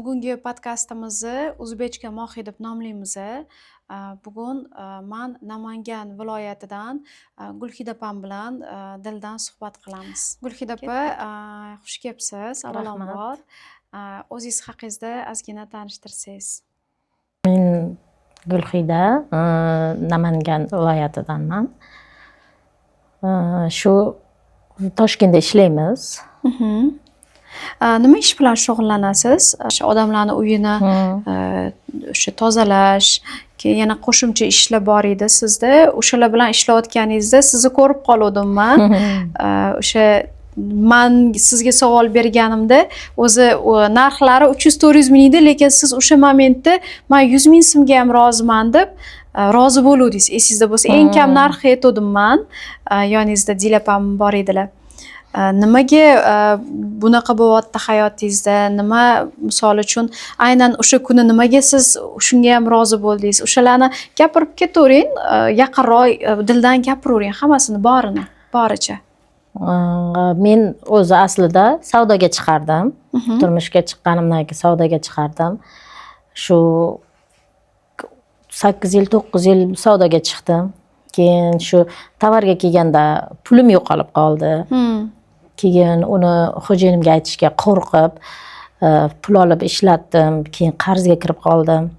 Bugungi podkastimizni O'zbekcha Mohi deb nomlaymiz. Bugun men Namangan viloyatidan Gulhida opam bilan dildan suhbat qilamiz. Gulhida opa, xush kelibsiz. Avvalambor o'zingiz haqingizda ozgina tanishtirsangiz. Men Gulhida, Namangan viloyatidanman. Shu Toshkentda ishlaymiz. Nima ish bilan shug'ullanasiz? Odamlarning uyini o'sha tozalash, keyin yana qo'shimcha ishlar bor edi sizda. O'shalar bilan ishlayotganingizda sizni ko'rib qoldim men. O'sha men sizga savol berganimda o'zi narxlari 300-400 ming edi, lekin siz o'sha momentda men 100 ming so'mga ham roziman deb rozi bo'luvdingiz. Esingizda bo'lsa, eng kam narxi aytdim men. Yoningizda Dilapam bor edilar. Nimaga bunaqa bo'lyapti hayotingizda? Nima misol uchun aynan o'sha kuni nimaga siz shunga ham rozi bo'ldingiz? O'shalarni gapirib ketavering, yaqinroq dildan gapiravering, hammasini borini, boricha. Men o'zi aslida savdoga chiqardim. Turmushga chiqqanimdan keyin savdoga chiqardim. Shu 8 yil, 9 yil savdoga chiqdim. Keyin shu tovarga kelganda pulim yo'qolib qoldi. Keyin uni xo'jayinimga aytishga qo'rqib, pul olib ishlatdim. Keyin qarzga kirib qoldim.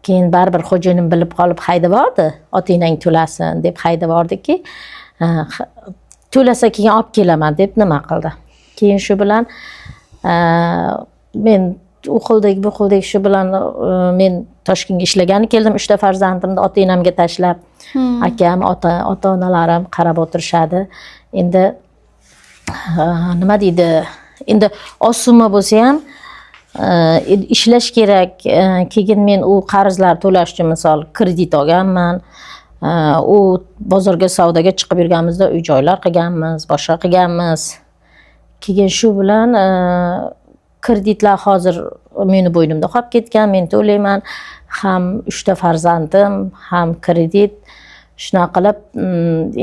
Keyin baribir xo'jayinim bilib qolib haydab yubordi. Otingdan to'lasin deb haydab yubordiki, to'lasa keyin olib kelaman deb nima qildi. Keyin shu bilan men u xildek bu xildek shu bilan men Toshkentga ishlagani keldim. 3 ta farzandimni ota-onamga tashlab, akam, ota-onalarim qarab o'tirishadi. Endi nima deydi? Endi osuma bo'lsa ham ishlash kerak. Keyin men u qarzlar to'lash uchun misol kredit olganman. U bozorga savdoga chiqib yurganimizda uy-joylar qilganmiz, boshqa qilganmiz. Keyin shu bilan kreditlar hozir meni bo'ynimda qolib ketgan. Men to'layman. Ham 3 ta farzandim, ham kredit. Shunaqa qilib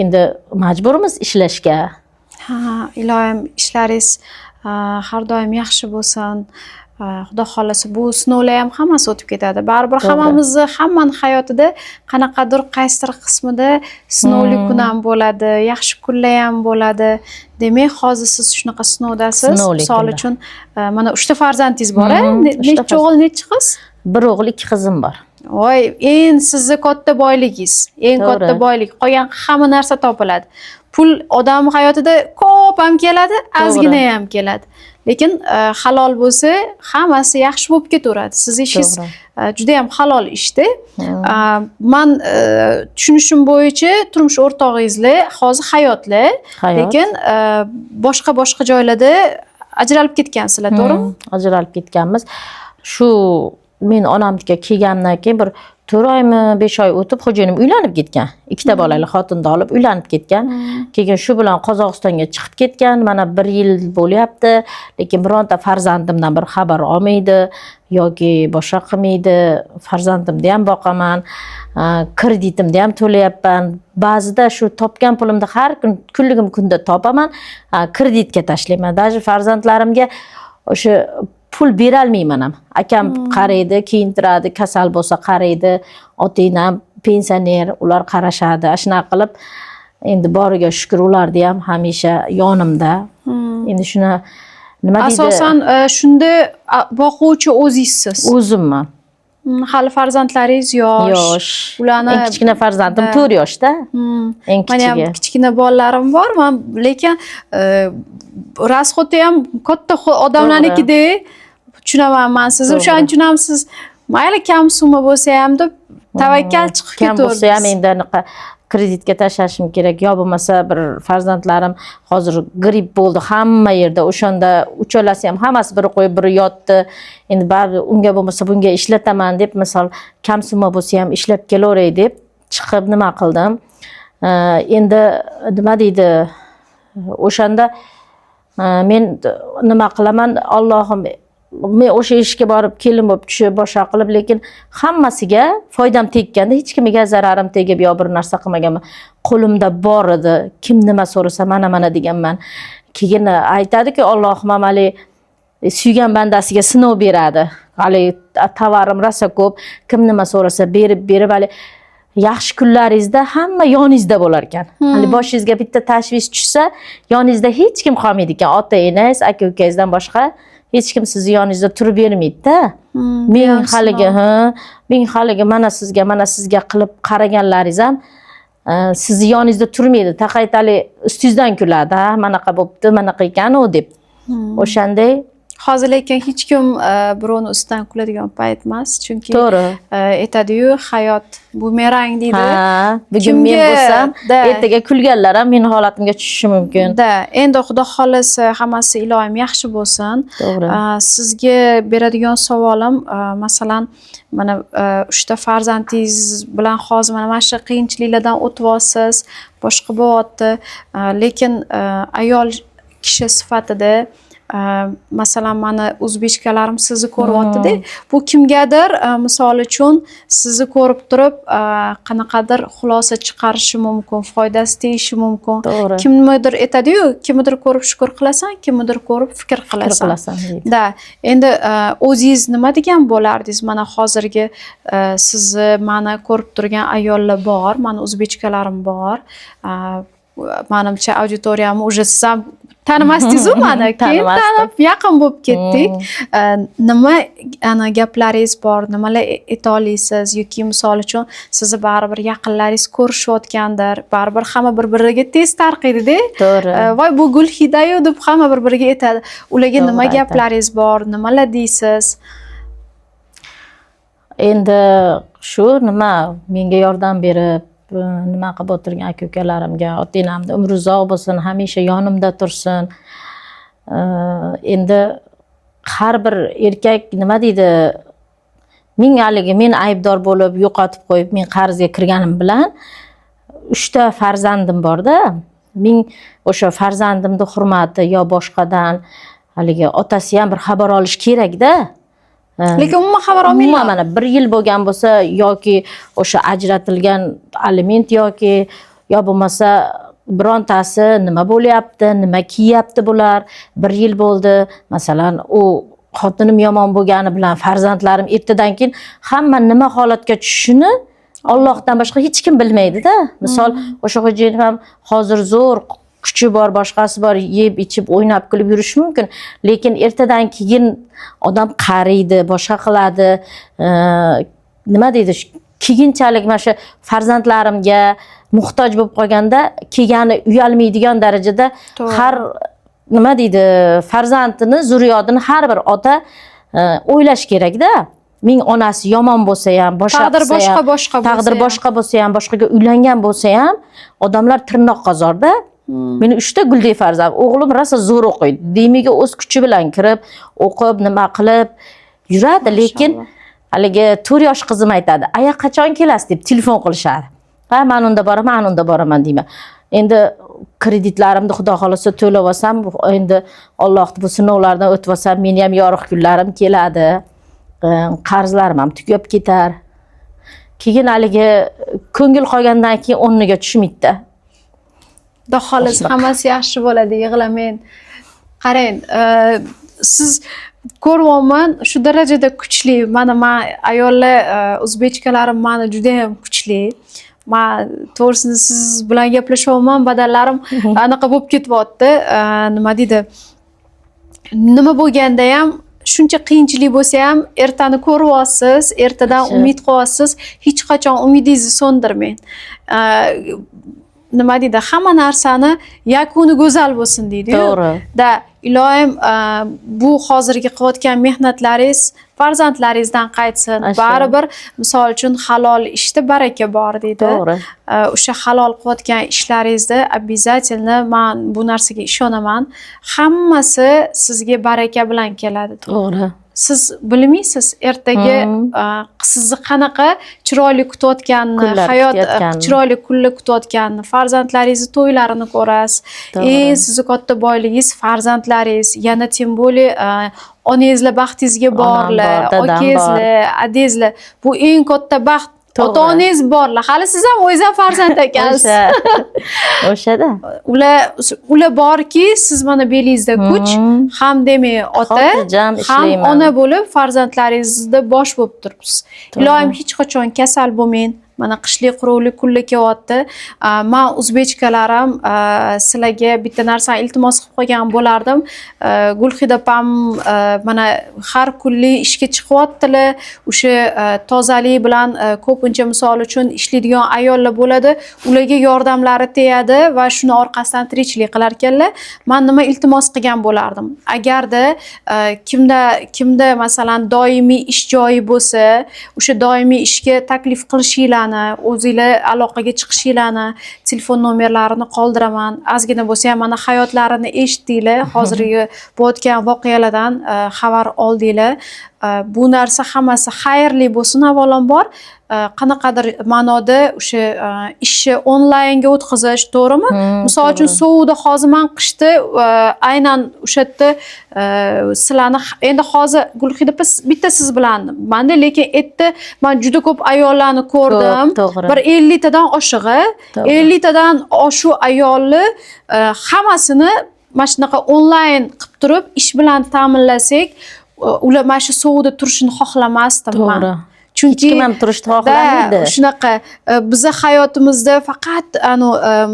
endi majburmiz ishlashga. Iloyim ishlaringiz har doim yaxshi bo'lsin. Xudo xolasa bu sinovlar ham hammasi o'tib ketadi. Baribir hammaning hayotida qanaqadir qaysidir qismida sinovli kun ham bo'ladi, yaxshi kunlar ham bo'ladi. Demak, hozir siz shunaqa sinovdasiz. Misol uchun mana 3 ta farzandingiz bor, necha o'g'il, necha qiz? 1 o'g'il, 2 qizim bor. Voy, eng sizni katta boyligingiz, eng katta boylik. Qolgan hamma narsa topiladi. Pul odam hayotida ko'p ham keladi, ozgina ham keladi. Lekin halol bo'lsa, hammasi yaxshi bo'lib ketaveradi. Siz ishingiz juda ham halol ishda. Men tushunishim bo'yicha turmush o'rtog'ingizlar hozir hayotlar, lekin boshqa joylarda ajralib ketgansizlar, to'g'rimi? Ajralib ketganmiz. Shu men onamga kelgandan keyin bir 4 oymi, 5 oy o'tib xo'jayinim uylanib ketgan. 2 ta bolali xotinni olib uylanib ketgan. Keyin shu bilan Qozog'istonga chiqib ketgan. Mana 1 yil bo'lyapti, lekin bironta farzandimdan bir xabar olmaydi yoki boshqa qilmaydi. Farzandimni ham boqaman, kreditimni ham to'layapman. Ba'zida shu topgan pulimni har kun kunligim kunda topaman, kreditga tashlayman. Даже farzandlarimga o'sha pul bera olmayman ham. Akam qaraydi, kiyintiradi, kasal bo'lsa qaraydi, ota-onam pensioner, ular qarashadi. Shunaqa qilib, endi boriga shukr, ularni ham hamisha yonimda. Endi shuna nima deydi? Asosan shunda boquvchi o'zingizsiz. O'zimman. Hali farzandlaringiz yosh. Ularni eng kichkina farzandim 4 yoshda. Eng kichigi. Men ham kichkina bolalarim bor, lekin rasxoti ham katta odamlarnikidek. Tushunaman men sizni. O'shaning uchun ham siz mayli kam summa bo'lsa ham deb tavakkal chiqib ketaverasiz. Kam bo'lsa ham endi kreditga tashlashim kerak. Yo bo'lmasa bir farzandlarim hozir gripp bo'ldi hamma yerda. O'shanda uchalasi ham hammasi bir qo'yib bir yotdi. Endi baribir unga bo'lmasa bunga ishlataman deb, misol kam summa bo'lsa ham ishlab kelaveray deb chiqib nima qildim. Endi nima deydi? O'shanda men nima qilaman? Allohim, men o'sha ishga borib kelin bo'lib tushib boshqa qilib, lekin hammasiga foydam tekkanda hech kimga zararim tegib yo bir narsa qilmaganman. Qo'limda bor edi, kim nima so'rasa mana deganman. Keyin aytadiki, Allohim amali suygan bandasiga sinov beradi. Hali tovarim rosa ko'p, kim nima so'rasa berib hali yaxshi kunlaringizda hamma yoningizda bo'lar ekan. Hali boshingizga bitta tashvish tushsa, yoningizda hech kim qolmaydi ekan. Ota-enangiz, aka-ukangizdan boshqa hech kim sizni yoningizda turib bermaydi-da. Men haligi mana sizga qilib qaraganlaringiz ham sizni yoningizda turmaydi. Taqaytali ustingizdan kuladi. Manaqa bo'pti, manaqa ekan-u deb. O'shanday hozir lekin hech kim birovni ustidan kuladigan payt emas, chunki to'g'ri. Aytadi-yu, hayot bumerang deydi. Bugun men bo'lsam, ertaga kulganlar ham meni holatimga tushishi mumkin. Endi Xudo xolasa hammasi iloyim yaxshi bo'lsin. To'g'ri. Sizga beradigan savolim, masalan, mana 3 ta farzandingiz bilan hozir mana shu qiyinchiliklardan o'tyapsiz, boshqa bo'lyapti, lekin ayol kishi sifatida masalan mana o'zbekchalarim sizni ko'ryapti-da. Bu kimgadir misol uchun sizni ko'rib turib qanaqadir xulosa chiqarishi mumkin, foydasi tegishi mumkin. Kimnidir aytadi-yu, kimnidir ko'rib shukur qilasan, kimnidir ko'rib fikr qilasan. Endi o'zingiz nima degan bo'lardingiz? Mana hozirgi sizni mana ko'rib turgan ayollar bor, mana o'zbekchalarim bor. Menimcha auditoriyamni уже siz ham tanimasdingiz-ku mani, keyin tanib yaqin bo'lib ketdik. Nima ana gaplaringiz bor, nimalar ayta olasiz yoki misol uchun sizni baribir yaqinlaringiz ko'rishayotgandir, baribir hamma bir-biriga tez tarqaydi-da. To'g'ri. Voy bu Gulhidayu deb hamma bir-biriga aytadi. Ularga nima gaplaringiz bor, nimalar deysiz? Endi shu nima menga yordam berib nima qilib o'tirgan aka-ukalarimga, ota-onamga umri uzoq bo'lsin, hamisha yonimda tursin. Endi har bir erkak nima deydi, men aybdor bo'lib yo'qotib qo'yib, men qarzga kirganim bilan 3 ta farzandim bor-da. Men o'sha farzandimning hurmati yo boshqadan haligi otasi ham bir xabar olish kerak-da. Lekin umuman xabar olmayman. Mana 1 yil bo'lgan bo'lsa yoki o'sha ajratilgan aliment yoki yo bo'lmasa birontasi nima bo'lyapti, nima kiyapti bular, 1 yil bo'ldi. Masalan, u xotinim yomon bo'lgani bilan farzandlarim ertadan keyin hamma nima holatga tushishini Allohdan boshqa hech kim bilmaydi-da. Misol, o'sha xo'jayinim ham hozir zo'r kuchi bor, boshqasi bor, yeb, ichib, o'ynab, kulib yurishi mumkin. Lekin ertadan keyin odam qariydi, boshqa qiladi. Nima deydi? Keyinchalik mana shu farzandlarimga muhtoj bo'lib qolganda, kelgani uyalmaydigan darajada har nima deydi? Farzandini, zurriyotini har bir ota o'ylash kerak-da. Ming onasi yomon bo'lsa ham, boshqa taqdir boshqa bo'lsa ham, boshqaga uylangan bo'lsa ham, odamlar tirnoqqa zor-da. Meni 3 ta guldek farzand, o'g'lim rosa zo'r o'qiydi. Demiga o'z kuchi bilan kirib, o'qib, nima qilib yuradi, lekin haligi 4 yosh qizim aytadi, "Aya qachon kelasiz?" deb telefon qilishadi. "Ha, men unda boraman" deyman. Endi kreditlarimni Xudo xolasa to'lab olsam, endi Alloh bu sinovlardan o'tib olsam, meni ham yorug' kunlarim keladi. Qarzlarim ham tugab ketar. Keyin haligi ko'ngil qolgandan keyin o'rniga tushmaydi-da. Xudo xolasa hammasi yaxshi bo'ladi, yig'lamang. Qarang, siz ko'ryapman, shu darajada kuchli. Men ayollar o'zbekchalarim meni juda ham kuchli. Men to'g'risini siz bilan gaplashyapman, badallarim anaqa bo'lib ketyapti. Nima deydi? Nima bo'lganda ham shuncha qiyinchilik bo'lsa ham ertani ko'ryapsiz, ertadan umid qilyapsiz, hech qachon umidingizni so'ndirmang. Nima deydi? Hamma narsani yakuni go'zal bo'lsin deydi-ku. To'g'ri. Iloyim bu hozirgi qilayotgan mehnatlaringiz farzandlaringizdan qaytsin. Baribir misol uchun halol ishda baraka bor deydi. To'g'ri. O'sha halol qilayotgan ishlaringizda обязательно men bu narsaga ishonaman. Hammasi sizga baraka bilan keladi. To'g'ri. Siz bilmaysiz ertaga sizni qanaqa chiroyli kutayotganini, hayot chiroyli kunlar kutayotganini, farzandlaringizni to'ylarini ko'rasiz. Sizni katta boyligingiz farzandlaringiz, yana tim bo'li onangizlar baxtingizga borlar, akangizlar, adangizlar. Bu eng katta baxt To'g'ri. ota-onangiz borlar. Hali siz ham o'zingiz ham farzand ekansiz. O'shada. Ular borki, siz mana belingizda kuch, ham demak ota, Xotirjam ham ishlayman. ona bo'lib farzandlaringizni bosh bo'lib turibsiz. Ilohim hech qachon kasal bo'lmang. Mana qishlik quruqlik kunlar kelyapti. Men o'zbekchalarim sizlarga bitta narsani iltimos qilib qo'ygan bo'lardim. Gulxida opam mana har kunlik ishga chiqyaptilar. O'sha tozalik bilan ko'pincha misol uchun ishlaydigan ayollar bo'ladi. Ularga yordamlari tegadi va shuni orqasidan tirikchilik qilar ekanlar. Men nima iltimos qilgan bo'lardim? Agarda kimda masalan doimiy ish joyi bo'lsa, o'sha doimiy ishga taklif qilishinglar o'zinglar aloqaga chiqishinglarni, telefon nomerlarini qoldiraman. Ozgina bo'lsa ham mana hayotlarini eshitdinglar, hozirgi bo'layotgan voqealardan xabar oldinglar. Bu narsa hammasi xayrli bo'lsin avvalambor. Qanaqadir ma'noda o'sha ishni onlaynga o'tkazish, to'g'rimi? Misol uchun sovukda hozir men qishda aynan o'sha yerda sizlarni endi hozir Gulxida bitta siz bilan manda, lekin erta men juda ko'p ayollarni ko'rdim. Bir 50 tadan oshig'i, 50 tadan oshu ayolni hammasini mana shunaqa onlayn qilib turib ish bilan ta'minlasak, ular mana shu sovukda turishni xohlamasdim men. Chunki kim ham turishni xohlamaydi. Shunaqa biza hayotimizda faqat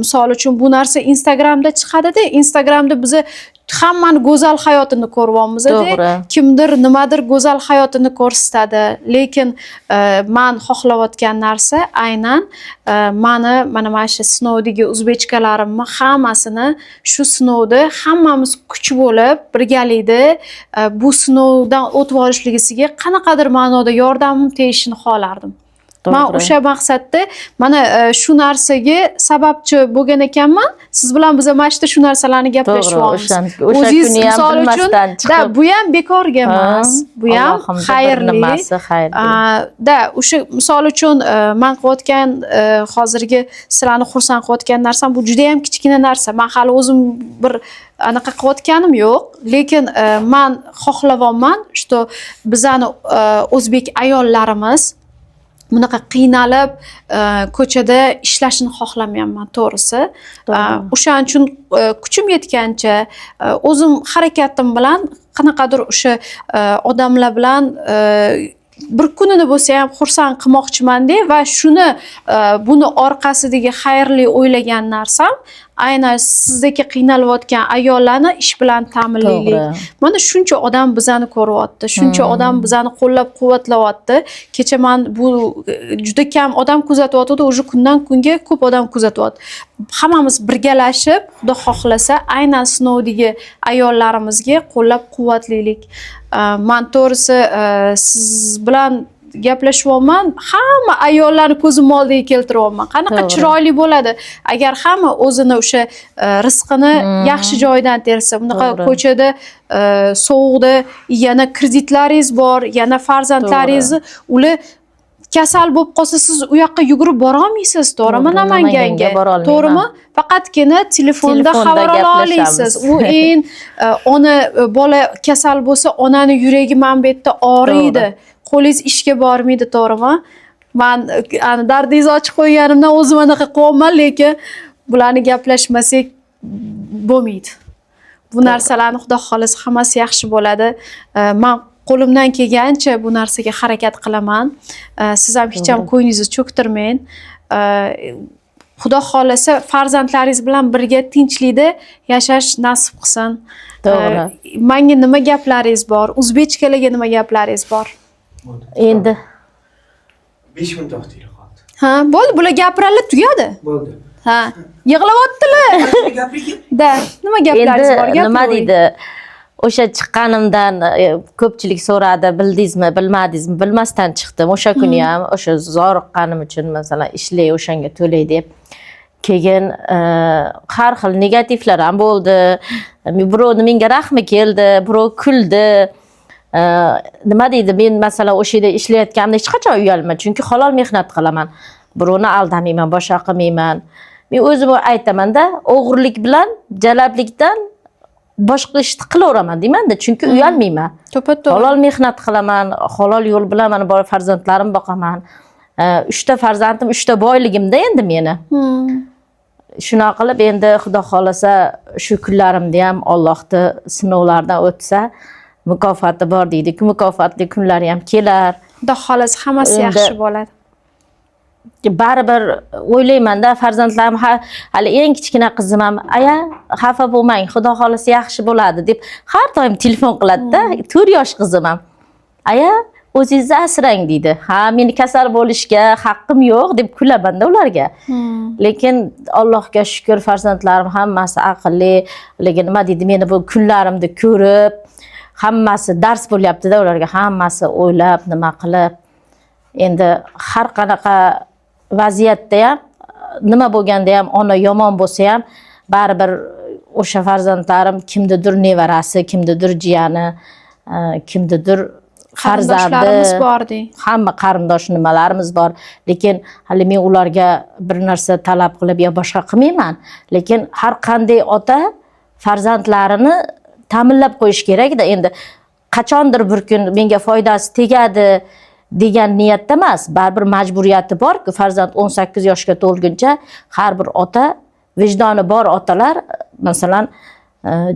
misol uchun bu narsa Instagramda chiqadi-da, Instagramda biza hammani go'zal hayotini ko'ryapmiz-da. Kimdir nimadir go'zal hayotini ko'rsatadi, lekin men xohlayotgan narsa aynan mana shu sinovdagi o'zbekchalarimni hammasini shu sinovda hammamiz kuch bo'lib birgalikda bu sinovdan o'tib olishligisiga qanaqadir ma'noda yordamim tegishini xohlardim. Men o'sha maqsadda mana shu narsaga sababchi bo'lgan ekanman. Siz bilan biz mana shu narsalarni gaplashyapmiz. O'sha kuni ham bilmasdan chiqib. Bu ham bekorga emas. Bu ham xayrli. Da, o'sha misol uchun men qilayotgan hozirgi sizlarni xursand qilayotgan narsam bu juda ham kichkina narsa. Men hali o'zim bir anaqa qilayotganim yo'q, lekin men xohlayapman, что bizani o'zbek ayollarimiz bunaqa qiynalib ko'chada ishlashni xohlamayman, to'g'risi. O'shaning uchun kuchim yetgancha o'zim harakatim bilan qanaqadir o'sha odamlar bilan bir kunini bo'lsa ham xursand qilmoqchiman-da va shuni buni orqasidagi xayrli o'ylagan narsam aynan sizdagi qiynalayotgan ayollarni ish bilan ta'minlaylik. Mana shuncha odam bizani ko'ryapti, shuncha odam bizani qo'llab-quvvatlayapti. Kecha men bu juda kam odam kuzatyapti, o'sha kundan kunga ko'p odam kuzatyapti. Hammamiz birgalashib, Xudo xohlasa, aynan sinovdagi ayollarimizga qo'llab-quvvatlaylik. Men to'g'risi siz bilan gaplashyapman, hamma ayollarni ko'zim oldiga keltiryapman. Qanaqa chiroyli bo'ladi agar hamma o'zini o'sha rizqini yaxshi joydan tersa. Bunaqa ko'chada sovuqda yana kreditlaringiz bor, yana farzandlaringizni ular kasal bo'lib qolsa siz u yoqqa yugurib bora olmaysiz, to'g'rimi? Namanganga, to'g'rimi? Faqatgina telefonda xabar ola olasiz. U ona bola kasal bo'lsa, onaning yuragi mana bu yerda og'riydi. Qo'lingiz ishga bormaydi, to'g'rimi? Men dardingizni ochib qo'yganimdan o'zim anaqa qilyapman, lekin bularni gaplashmasak bo'lmaydi. Bu narsalarni Xudo xolasa hammasi yaxshi bo'ladi. Men qo'limdan kelgancha bu narsaga harakat qilaman. Siz ham hech ham ko'nglingizni cho'ktirmang. Xudo xolasa farzandlaringiz bilan birga tinchlikda yashash nasib qilsin. To'g'ri. Menga nima gaplaringiz bor? O'zbekchalarga nima gaplaringiz bor? Endi 5 minut vaqtingiz qoldi. Ha, bo'ldi, bular gapiradilar, tugadi. Bo'ldi. Ha, yig'layaptilar. Da, nima gaplaringiz bor? Endi nima deydi? O'sha chiqqanimdan ko'pchilik so'radi, bildingizmi, bilmadingizmi? Bilmasdan chiqdim. O'sha kuni ham o'sha zoriqqanim uchun masalan ishlay, o'shanga to'lay deb. Keyin har xil negativlar ham bo'ldi. Birovni menga rahmi keldi, birov kuldi. Nima deydi, men masalan o'sha yerda ishlayotganimda hech qachon uyalmayman, chunki halol mehnat qilaman. Birovni aldamayman, boshqa qilmayman. Men o'zim aytaman-da, o'g'irlik bilan, jalablikdan boshqa ishni qilaveraman deyman-da, chunki uyalmayman. To'ppa-to'g'ri. Halol mehnat qilaman, halol yo'l bilan mana bor farzandlarim boqaman. 3ta farzandim, 3ta boyligimda endi meni. Shunaqa qilib endi Xudo xolasa shu kunlarimda ham Allohning sinovlaridan o'tsa, mukofoti bor deydi-ku, mukofotli kunlari ham kelar. Xudo xolasa hammasi yaxshi bo'ladi. Baribir o'ylayman-da, farzandlarim hali eng kichkina qizim ham aya xafa bo'lmang, Xudo xolasa yaxshi bo'ladi deb har doim telefon qiladi-da. 4 yosh qizim ham. Aya o'zingizni asrang deydi. Ha, meni kasal bo'lishga haqqim yo'q deb kulaman-da ularga. Lekin Allohga shukr, farzandlarim hammasi aqlli, lekin nima deydi, meni bu kunlarimni ko'rib, hammasi dars bo'lyapti-da ularga, hammasi o'ylab, nima qilib. Endi har qanaqa vaziyatda ham, nima bo'lganda ham, ona yomon bo'lsa ham, baribir o'sha farzandlarim kimnidir nevarasi, kimnidir jiyani, kimnidir farzandi bor deng. Hamma qarindosh nimalarimiz bor. Lekin hali men ularga bir narsa talab qilib yo boshqa qilmayman. Lekin har qanday ota farzandlarini ta'minlab qo'yish kerak-da. Endi qachondir bir kun menga foydasi tegadi degan niyatda emas, baribir majburiyati bor-ku, farzand 18 yoshga to'lguncha har bir ota, vijdoni bor otalar, masalan,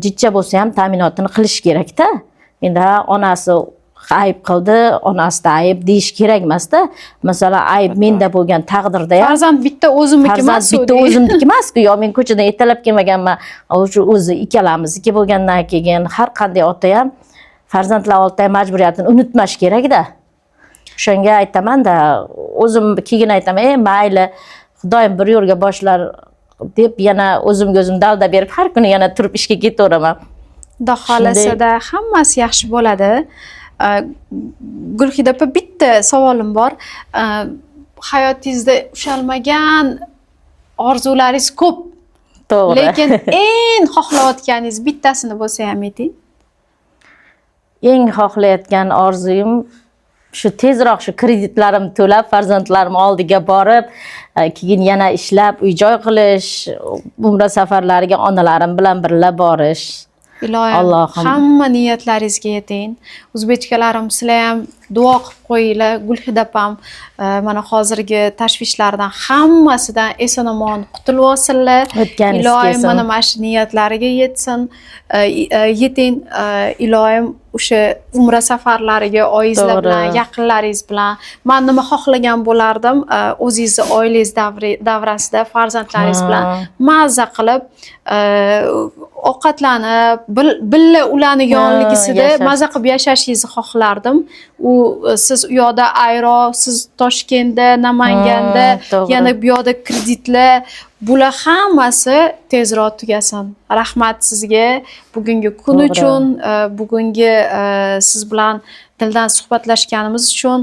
jichcha bo'lsa ham ta'minotini qilish kerak-da. Endi onasi ayb qildi, onasida ayb deyish kerak emas-da. Masalan, ayb menda bo'lgan taqdirda ham farzand bitta o'zimniki emas, bitta o'zimniki emas-ku, yo men ko'chadan ertalab kelmaganman, o'sha o'zi ikkalamizniki bo'lgandan keyin har qanday ota ham farzandlar oldida majburiyatini unutmash kerak-da. O'shanga aytaman-da, o'zim keyin aytaman, mayli, Xudoyim bir yo'lga boshlar deb yana o'zimga o'zim dalda berib har kuni yana turib ishga ketaveraman. Xudo xohlasa-da hammasi yaxshi bo'ladi. Gulhida opa, bitta savolim bor. Hayotingizda ushalmagan orzularingiz ko'p. To'g'ri. Lekin eng xohlayotganingiz bittasini bo'lsa ham ayting. Eng xohlayotgan orzuyim shu tezroq shu kreditlarim to'lab, farzandlarim oldiga borib, keyin yana ishlab, uy-joy qilish, umra safarlariga onalarim bilan birga borish. Ilohim hamma niyatlaringizga yeting. O'zbekchalarim, sizlar ham duo qilib qo'yinglar. Gulhida opam mana hozirgi tashvishlardan hammasidan eson-omon qutulib olsinlar. Ilohim mana shu niyatlariga yetsin. Yeting. Ilohim o'sha umra safarlariga oyingizlar bilan, yaqinlaringiz bilan. Men nima xohlagan bo'lardim, o'zingizni oilangiz davrasida farzandlaringiz bilan mazza qilib, ovqatlanib, billa ularni yonligisida mazza qilib yashashingizni xohlardim. U siz u yoqda ayro, siz Toshkentda, Namanganda, yana bu yoqda kreditlar, bular hammasi tezroq tugasin. Rahmat sizga bugungi kun uchun, bugungi siz bilan dildan suhbatlashganimiz uchun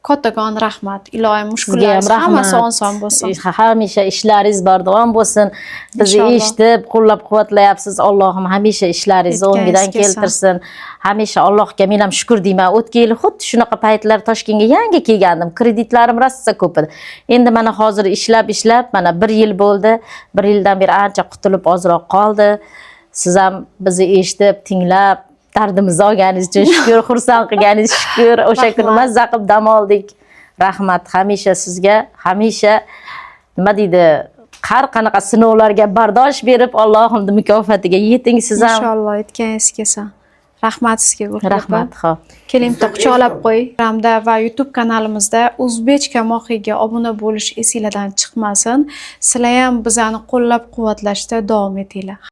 kattakon rahmat. Ilohim mushkullaringiz hammasi oson bo'lsin. Hamisha ishlaringiz bardavom bo'lsin. Bizni eshitib, qo'llab-quvvatlayapsiz. Allohim hamisha ishlaringizni o'ngidan keltirsin. Hamisha Allohga men ham shukr deyman. O'tgan yil xuddi shunaqa paytlar Toshkentga yangi kelgandim. Kreditlarim rosa ko'p edi. Endi mana hozir ishlab, mana 1 yil bo'ldi. 1 yildan beri ancha qutulib ozroq qoldi. Siz ham bizni eshitib, tinglab, dardimizni olganingiz uchun shukr, xursand qilganingiz shukr. O'sha kuni mazza qilib dam oldik. Rahmat hamisha sizga, hamisha nima deydi, har qanaqa sinovlarga bardosh berib, Allohimning mukofotiga yeting siz ham. Inshaalloh yetganingiz kelsin. Rahmat sizga Gulhida opa. Rahmat, xo'p. Keling, quchoqlab qo'y. Ramda va YouTube kanalimizda O'zbekcha Mohiga obuna bo'lish esingizdan chiqmasin. Sizlar ham bizani qo'llab-quvvatlashda davom etinglar.